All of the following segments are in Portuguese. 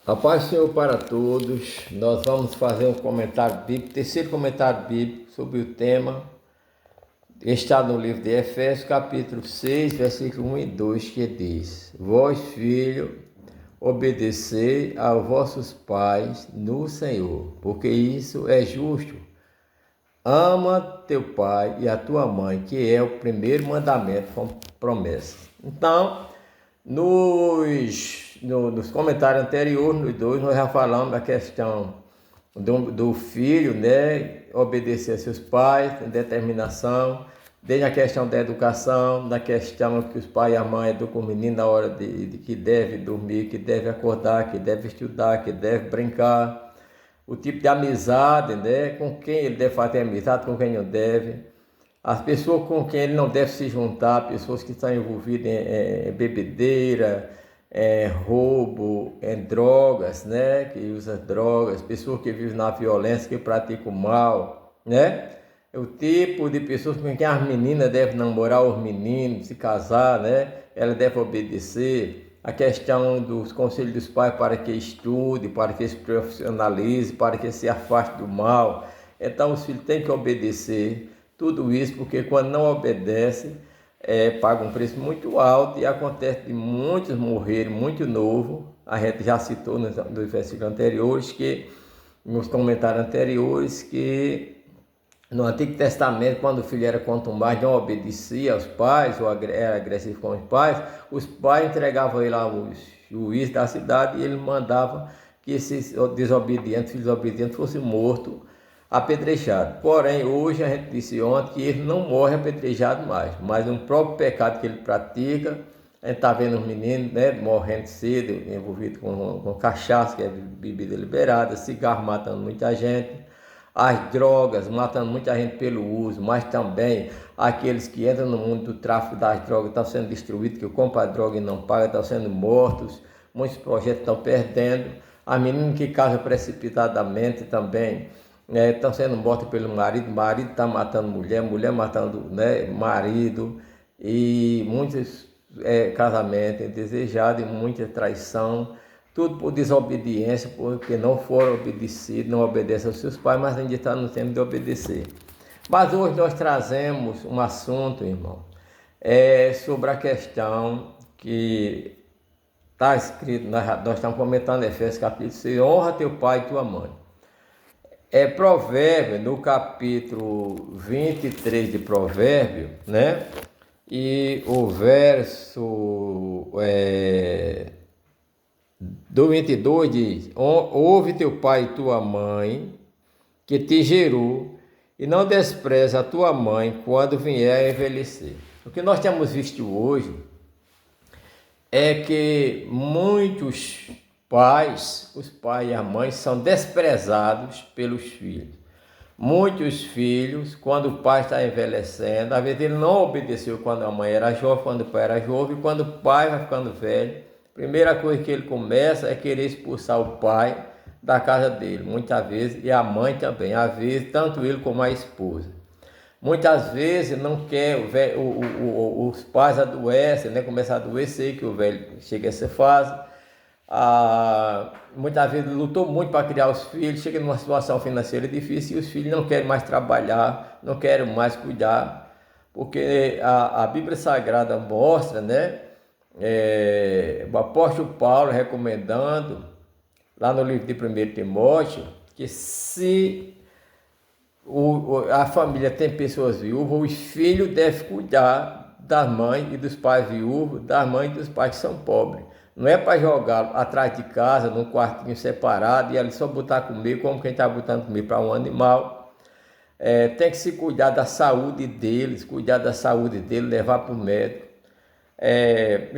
A paz do Senhor para todos. Nós vamos fazer um comentário bíblico, terceiro comentário bíblico sobre o tema. Está no livro de Efésios, capítulo 6, versículo 1 e 2, que diz: Vós, filho, obedecei aos vossos pais no Senhor, porque isso é justo. Ama teu pai e a tua mãe, que é o primeiro mandamento com promessa. Então, nos comentários anteriores, nos dois, nós já falamos da questão do filho, né, obedecer a seus pais, com determinação, desde a questão da educação, da questão que os pais e a mãe educam o menino na hora de que deve dormir, que deve acordar, que deve estudar, que deve brincar, o tipo de amizade, né, com quem ele deve fazer amizade, com quem não deve. As pessoas com quem ele não deve se juntar, pessoas que estão envolvidas em bebedeira, roubo, em drogas, né? Que usam drogas, pessoas que vivem na violência, que praticam mal, né? É o tipo de pessoas com quem as meninas devem namorar os meninos, se casar, né? Ela deve obedecer. A questão dos conselhos dos pais para que estude, para que se profissionalize, para que se afaste do mal. Então os filhos têm que obedecer. Tudo isso porque quando não obedece, paga um preço muito alto e acontece de muitos morrerem muito novo. A gente já citou nos versículos anteriores, nos comentários anteriores, que no Antigo Testamento, quando o filho era contumbado, não obedecia aos pais, ou era agressivo com os pais entregavam ele ao juiz da cidade e ele mandava que esses desobedientes, filhos desobedientes, fossem mortos apedrejado. Porém, hoje a gente disse ontem que ele não morre apedrejado mais, mas um próprio pecado que ele pratica, a gente está vendo os meninos, né, morrendo cedo, envolvidos com cachaça, que é bebida liberada, cigarro matando muita gente, as drogas matando muita gente pelo uso, mas também aqueles que entram no mundo do tráfico das drogas estão sendo destruídos, que compram a droga e não paga, estão sendo mortos, muitos projetos estão perdendo, as meninas que casam precipitadamente também, estão sendo mortos pelo marido está matando mulher, mulher matando, né, marido, e muitos casamentos indesejados e muita traição, tudo por desobediência, porque não foram obedecidos, não obedecem aos seus pais, mas ainda está no tempo de obedecer. Mas hoje nós trazemos um assunto, irmão, sobre a questão que está escrito, nós estamos comentando em Efésios capítulo 6, honra teu pai e tua mãe. Provérbio, no capítulo 23 de Provérbio, né? E o verso do 22 diz: ouve teu pai e tua mãe, que te gerou, e não despreza a tua mãe quando vier a envelhecer. O que nós temos visto hoje é que muitos os pais e a mãe são desprezados pelos filhos. Muitos filhos, quando o pai está envelhecendo, às vezes ele não obedeceu quando a mãe era jovem, quando o pai era jovem, e quando o pai vai ficando velho, a primeira coisa que ele começa é querer expulsar o pai da casa dele, muitas vezes, e a mãe também, às vezes, tanto ele como a esposa. Muitas vezes não quer, os pais adoecem, né? Começam a adoecer, que o velho chega a essa fase. Muitas vezes lutou muito para criar os filhos, chega numa situação financeira difícil e os filhos não querem mais trabalhar, não querem mais cuidar, porque a Bíblia Sagrada mostra, né, o apóstolo Paulo recomendando, lá no livro de 1 Timóteo, que se a família tem pessoas viúvas, os filhos devem cuidar das mães e dos pais viúvos, das mães e dos pais que são pobres. Não é para jogá-lo atrás de casa, num quartinho separado, e ali só botar comida, como quem está botando comida para um animal. Tem que se cuidar da saúde deles, levar para o médico.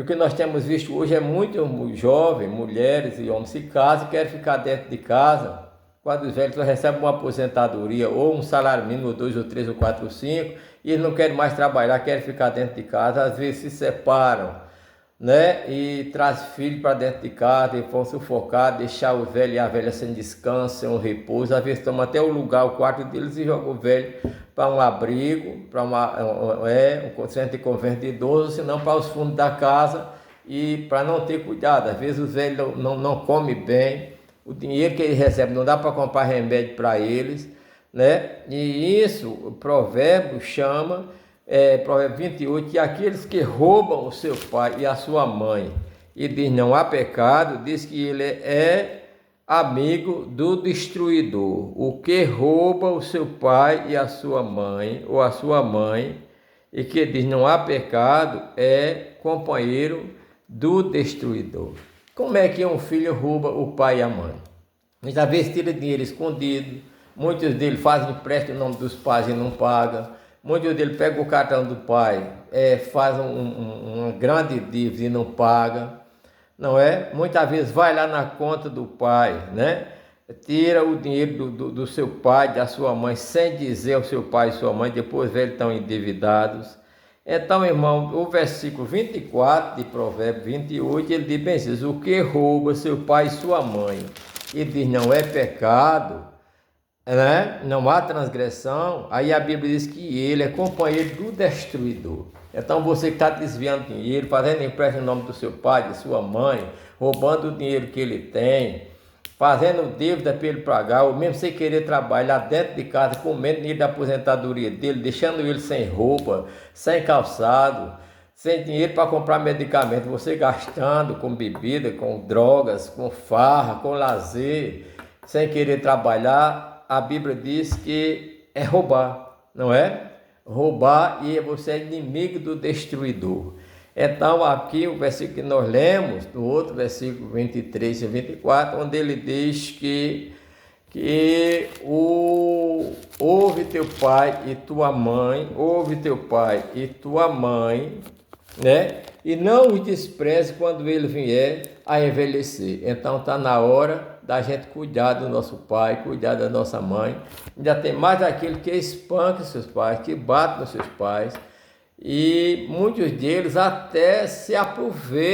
O que nós temos visto hoje é muito jovens, mulheres e homens se casam e querem ficar dentro de casa. Quando os velhos recebem uma aposentadoria, ou um salário mínimo, ou 2, ou 3, ou 4, ou 5, e eles não querem mais trabalhar, querem ficar dentro de casa, às vezes se separam, né? E traz filho para dentro de casa e vão sufocar, deixar o velho e a velha sem descanso, sem um repouso. Às vezes tomam até o lugar, o quarto deles, e jogam o velho para um abrigo, para um centro de convento de idoso, senão para os fundos da casa, e para não ter cuidado. Às vezes os velhos não comem bem, o dinheiro que eles recebem não dá para comprar remédio para eles, né? E isso, o provérbio chama, provérbio 28, que aqueles que roubam o seu pai e a sua mãe, e diz não há pecado, diz que ele é amigo do destruidor. O que rouba o seu pai e a sua mãe, ou a sua mãe, e que diz não há pecado, é companheiro do destruidor. Como é que um filho rouba o pai e a mãe? Muitas vezes tira dinheiro escondido, muitos deles fazem empréstimo em nome dos pais e não pagam, muitos deles pegam o cartão do pai, fazem uma grande dívida e não pagam, não é? Muitas vezes vai lá na conta do pai, né? Tira o dinheiro do seu pai, da sua mãe, sem dizer ao seu pai e sua mãe, depois eles estão endividados. Então, irmão, o versículo 24 de Provérbios 28, ele diz bem assim, o que rouba seu pai e sua mãe, e diz não é pecado, né? Não há transgressão, aí a Bíblia diz que ele é companheiro do destruidor. Então você que está desviando dinheiro, fazendo empréstimo em nome do seu pai, de sua mãe, roubando o dinheiro que ele tem, fazendo dívida para ele pagar, ou mesmo sem querer trabalhar dentro de casa, comendo dinheiro da aposentadoria dele, deixando ele sem roupa, sem calçado, sem dinheiro para comprar medicamento, você gastando com bebida, com drogas, com farra, com lazer, sem querer trabalhar, a Bíblia diz que é roubar, não é? Roubar, e você é inimigo do destruidor. Então aqui o versículo que nós lemos, no outro versículo 23 e 24, onde ele diz que ouve teu pai e tua mãe, ouve teu pai e tua mãe, né? E não os despreze quando ele vier a envelhecer. Então está na hora da gente cuidar do nosso pai, cuidar da nossa mãe. Ainda tem mais aquele que espanca seus pais, que bate nos seus pais, e muitos deles até se aproveitam